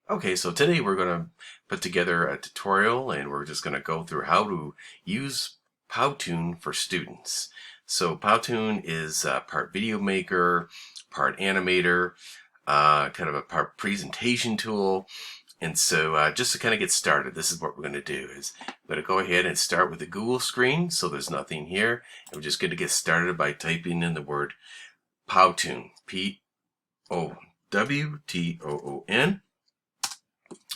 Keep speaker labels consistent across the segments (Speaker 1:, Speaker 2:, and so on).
Speaker 1: Okay, so today we're going to put together a tutorial and we're just going to go through how to use Powtoon for students. So Powtoon is part video maker, part animator, kind of a part presentation tool. And so just to kind of get started, this is what we're going to do is I'm going to go ahead and start with the Google screen. So there's nothing here. And we're just going to get started by typing in the word Powtoon, Powtoon.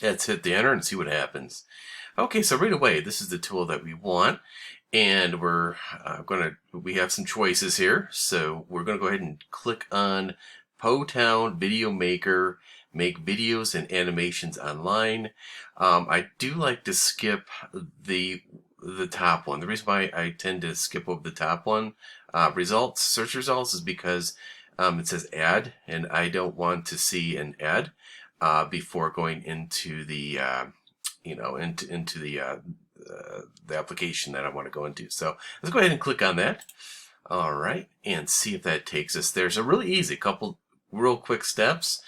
Speaker 1: Let's hit the enter and see what happens. Okay, so right away, this is the tool that we want, and we have some choices here. So we're gonna go ahead and click on Powtoon Video Maker, make videos and animations online. I do like to skip the top one. The reason why I tend to skip over the top one, search results, is because it says ad, and I don't want to see an ad before going into the into the application that I want to go into. So let's go ahead and click on that. All right, and see if that takes us there. So really easy, couple real quick steps.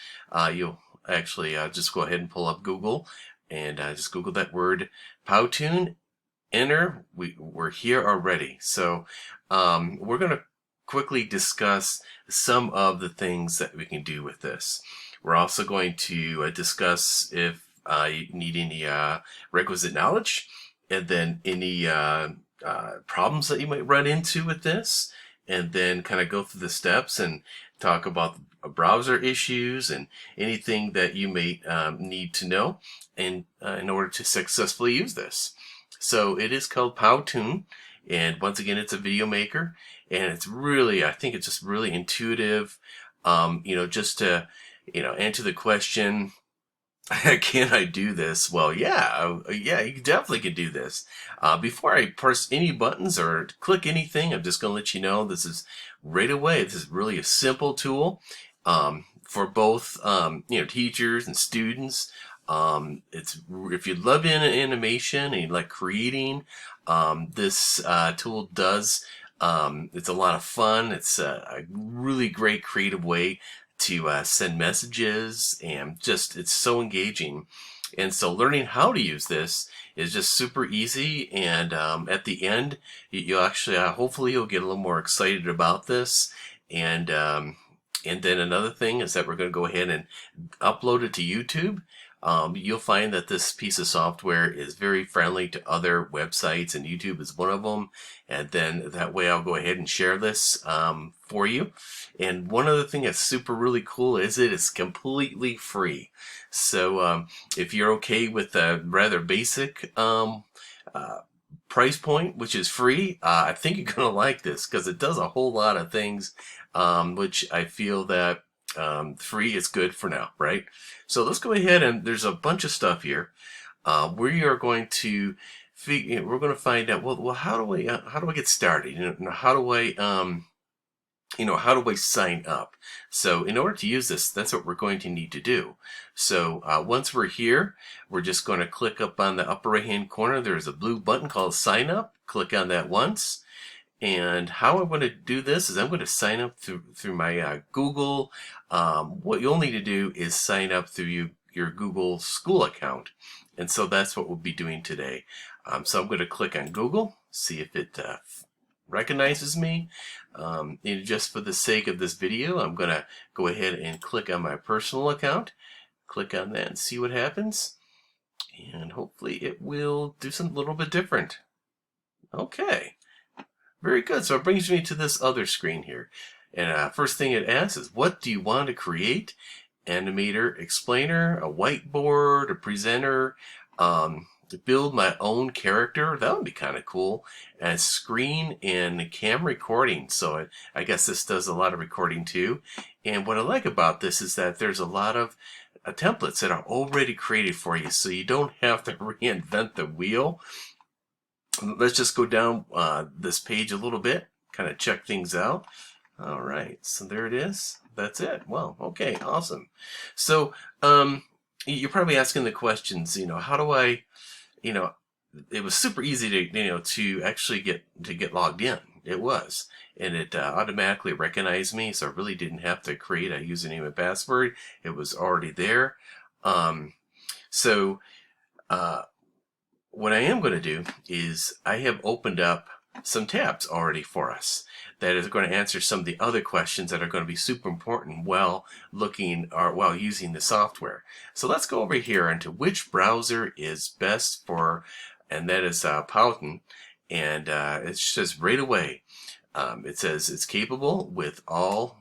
Speaker 1: You'll actually just go ahead and pull up Google and just Google that word Powtoon, enter. We're here already. So we're going to quickly discuss some of the things that we can do with this. We're also going to discuss if you need any requisite knowledge, and then any problems that you might run into with this, and then kind of go through the steps and talk about browser issues and anything that you may need to know in order to successfully use this. So it is called Powtoon, and once again, it's a video maker, and it's really, I think it's just really intuitive. Just to answer the question, can I do this? Well, yeah, you definitely can do this. Before I press any buttons or click anything, I'm just going to let you know this is right away. This is really a simple tool for both teachers and students. If you love animation and you like creating, this tool does. It's a lot of fun. It's a really great creative way to send messages, and it's so engaging. And so learning how to use this is just super easy, and at the end you'll actually hopefully you'll get a little more excited about this. And then another thing is that we're going to go ahead and upload it to YouTube. You'll find that this piece of software is very friendly to other websites, and YouTube is one of them. And then that way I'll go ahead and share this for you. And one other thing that's really cool is it is completely free. So if you're okay with a rather basic price point, which is free, I think you're going to like this because it does a whole lot of things, which I feel that free is good for now, right? So let's go ahead, and there's a bunch of stuff here. We are going to we're going to find out, well, how do I get started? How do I sign up? So in order to use this, that's what we're going to need to do. So once we're here, we're just going to click up on the upper right hand corner. There's a blue button called sign up. Click on that once. And how I'm going to do this is I'm going to sign up through my Google. What you'll need to do is sign up through your Google school account. And so that's what we'll be doing today. So I'm going to click on Google, see if it recognizes me. And just for the sake of this video, I'm going to go ahead and click on my personal account. Click on that and see what happens. And hopefully it will do something a little bit different. Okay. Very good. So it brings me to this other screen here. And first thing it asks is, what do you want to create? Animator, explainer, a whiteboard, a presenter, to build my own character. That would be kind of cool. And screen and cam recording. So I guess this does a lot of recording too. And what I like about this is that there's a lot of templates that are already created for you, so you don't have to reinvent the wheel. Let's just go down this page a little bit, kind of check things out. All right, so there it is. That's it. Well, okay, awesome. So you're probably asking the questions, how do I, it was super easy to actually get logged in. It was, and it automatically recognized me, so I really didn't have to create a username and password. It was already there. So what I am going to do is I have opened up some tabs already for us that is going to answer some of the other questions that are going to be super important while looking or while using the software. So let's go over here into which browser is best for, and that is Powtoon, and it says right away, it says it's capable with all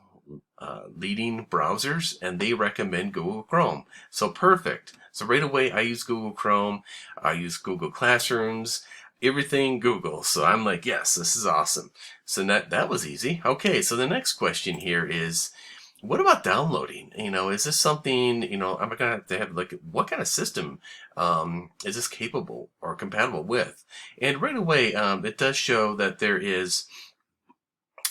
Speaker 1: leading browsers, and they recommend Google Chrome. So perfect. So right away, I use Google Chrome. I use Google Classrooms, everything Google. So I'm like, yes, this is awesome. So that was easy. Okay, so the next question here is, what about downloading? Is this something, I'm going to have to have like, what kind of system is this capable or compatible with? And right away, it does show that there is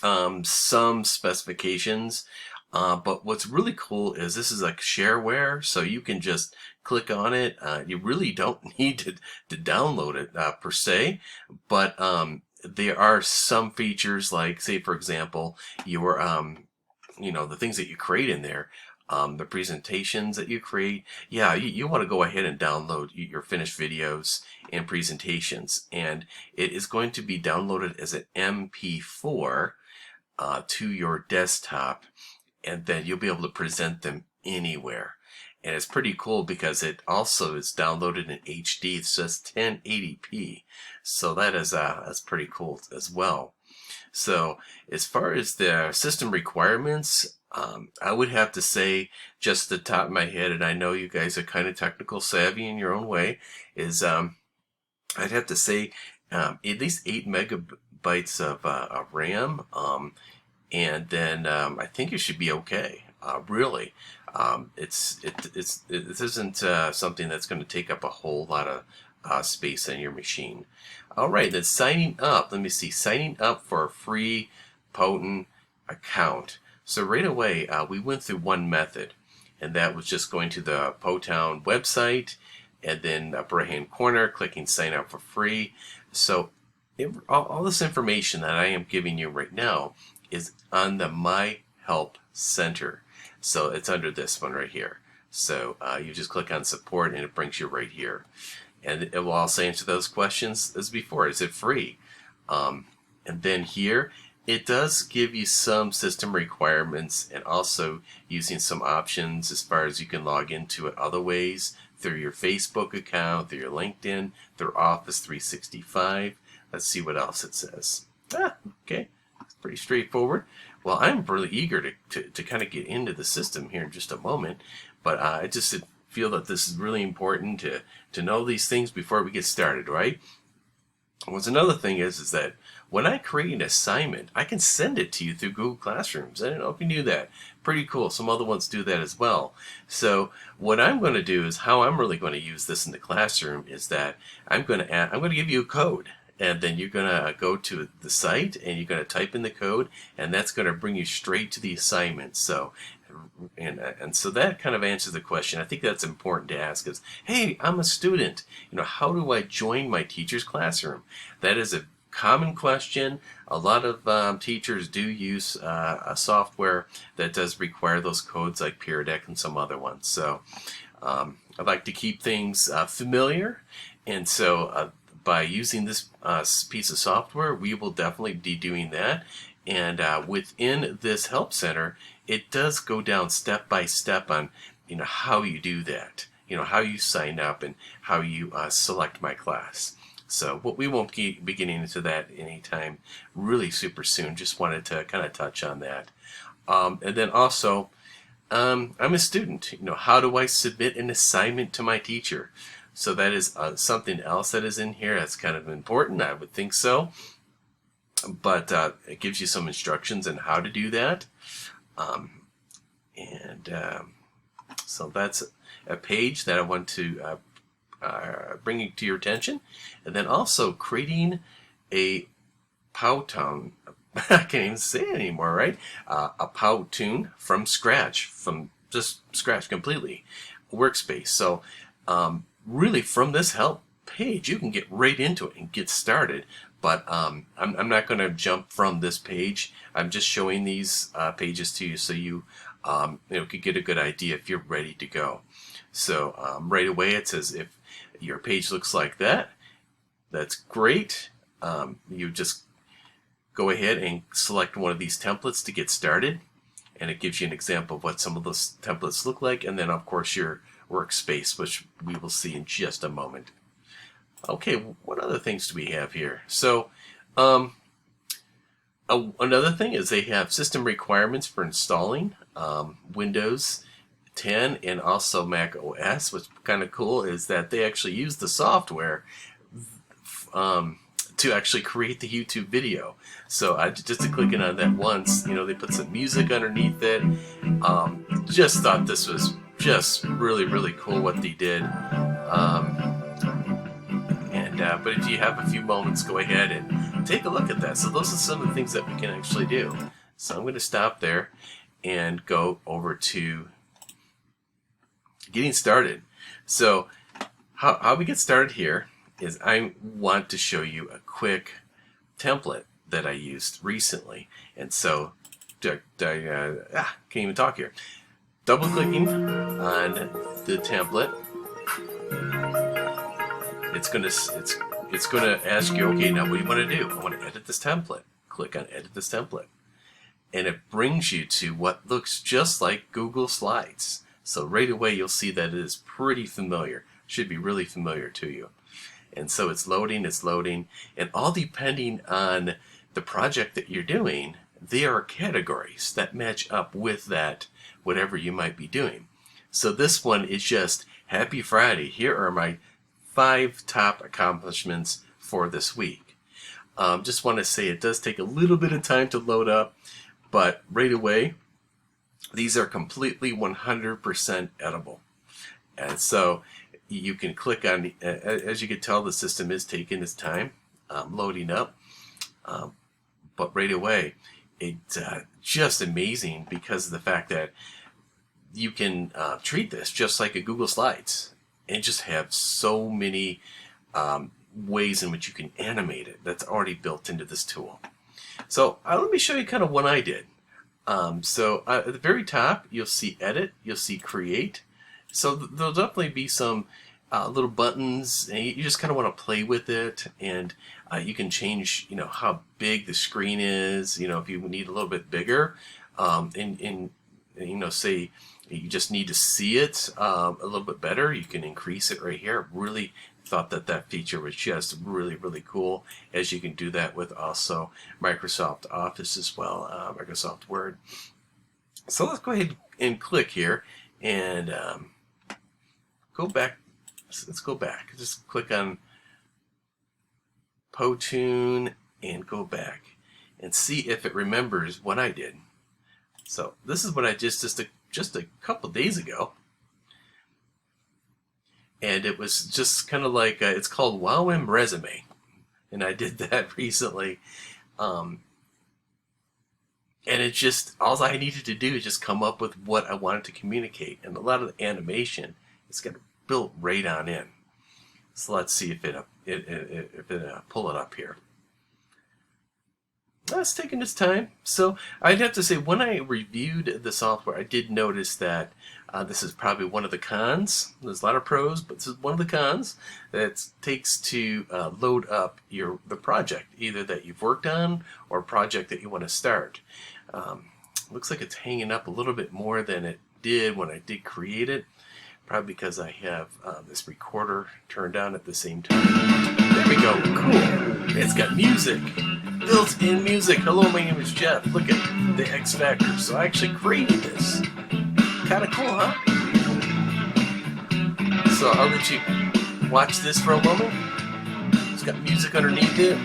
Speaker 1: some specifications, but what's really cool is this is like shareware, so you can just click on it. You really don't need to download it per se, but there are some features like, say for example, your the things that you create in there, the presentations that you create. Yeah, you want to go ahead and download your finished videos and presentations, and it is going to be downloaded as an MP4 to your desktop, and then you'll be able to present them anywhere. And it's pretty cool because it also is downloaded in HD. It says 1080p, so that is that's pretty cool as well. So as far as the system requirements, I would have to say, just the top of my head, and I know you guys are kind of technical savvy in your own way, is I'd have to say at least 8 megabytes of RAM, and then I think you should be okay. Really, it isn't something that's going to take up a whole lot of space on your machine. All right, then signing up. Let me see, signing up for a free Powtoon account. So right away, we went through one method, and that was just going to the Powtoon website, and then upper right hand corner, clicking sign up for free. So all this information that I am giving you right now is on the My Help Center. So it's under this one right here. So you just click on support and it brings you right here. And it will also answer those questions as before. Is it free? And then here, it does give you some system requirements and also using some options as far as you can log into it other ways, through your Facebook account, through your LinkedIn, through Office 365. Let's see what else it says. Okay, it's pretty straightforward. Well, I'm really eager to kind of get into the system here in just a moment, but I just feel that this is really important to know these things before we get started, right? What's another thing is that when I create an assignment, I can send it to you through Google Classrooms. I don't know if you knew that. Pretty cool. Some other ones do that as well. So what I'm going to do is, how I'm really going to use this in the classroom is that I'm going to give you a code. And then you're going to go to the site and you're going to type in the code, and that's going to bring you straight to the assignment. So and so that kind of answers the question. I think that's important to ask is, hey, I'm a student. How do I join my teacher's classroom? That is a common question. A lot of teachers do use a software that does require those codes like Peer Deck and some other ones. So I like to keep things familiar, and so by using this piece of software, we will definitely be doing that. And within this help center, it does go down step by step on how you do that, how you sign up and how you select my class. So we won't be getting into that anytime really super soon. Just wanted to kind of touch on that. And then also, I'm a student. How do I submit an assignment to my teacher? So that is something else that is in here that's kind of important. I would think so. But it gives you some instructions on how to do that. So that's a page that I want to bring to your attention. And then also creating a Powtoon, I can't even say it anymore, right? A Powtoon from scratch, completely, workspace. So really from this help page, you can get right into it and get started. But I'm not going to jump from this page. I'm just showing these pages to you so you could get a good idea if you're ready to go. So right away it says if your page looks like that, that's great. You just go ahead and select one of these templates to get started, and it gives you an example of what some of those templates look like, and then of course your workspace, which we will see in just a moment. Okay, what other things do we have here? So another thing is they have system requirements for installing Windows 10 and also Mac OS. What's kind of cool is that they actually use the software to actually create the YouTube video. So I just clicking on that once, you know, they put some music underneath it. Just thought this was just really cool what they did. But if you have a few moments, go ahead and take a look at that. So those are some of the things that we can actually do. So I'm going to stop there and go over to getting started. So how we get started here is I want to show you a quick template that I used recently. And so can't even talk here. Double clicking on the template, it's gonna ask you, okay, now what do you want to do? I want to edit this template. Click on edit this template, and it brings you to what looks just like Google Slides. So right away you'll see that it is pretty familiar. Should be really familiar to you. And so it's loading, and all depending on the project that you're doing, there are categories that match up with that, whatever you might be doing. So this one is just Happy Friday. Here are my 5 top accomplishments for this week. Just want to say it does take a little bit of time to load up, but right away, these are completely 100% edible. And so you can click on, as you can tell, the system is taking its time loading up, but right away, it's just amazing because of the fact that you can treat this just like a Google Slides and just have so many ways in which you can animate it that's already built into this tool. So let me show you kind of what I did. So at the very top, you'll see Edit, you'll see Create. So there'll definitely be some little buttons, and you just kind of want to play with it, and you can change, you know, how big the screen is. You know, if you need a little bit bigger, and you know, say you just need to see it a little bit better, you can increase it right here. Really thought that feature was just really cool, as you can do that with also Microsoft Office as well, Microsoft Word. So let's go ahead and click here and go back. Let's go back. Just click on Powtoon and go back and see if it remembers what I did. So this is what I just a couple days ago, and it was just kind of like it's called WowM Resume, and I did that recently. And it just, all I needed to do is just come up with what I wanted to communicate, and a lot of the animation is got built right on in. So let's see if it pull it up here. It's taking its time. So I'd have to say, when I reviewed the software, I did notice that this is probably one of the cons. There's a lot of pros, but this is one of the cons that it takes to load up the project, either that you've worked on or a project that you want to start. Looks like it's hanging up a little bit more than it did when I did create it. Probably because I have this recorder turned on at the same time. There we go. Cool. It's got music. Built-in music. Hello, my name is Jeff. Look at the X Factor. So I actually created this. Kind of cool, huh? So I'll let you watch this for a moment. It's got music underneath it.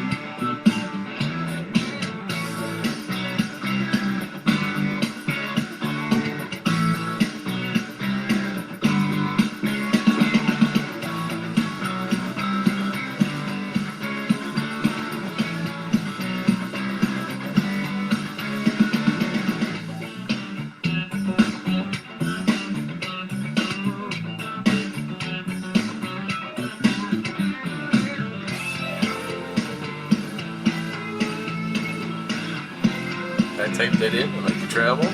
Speaker 1: I typed that in when I like to travel.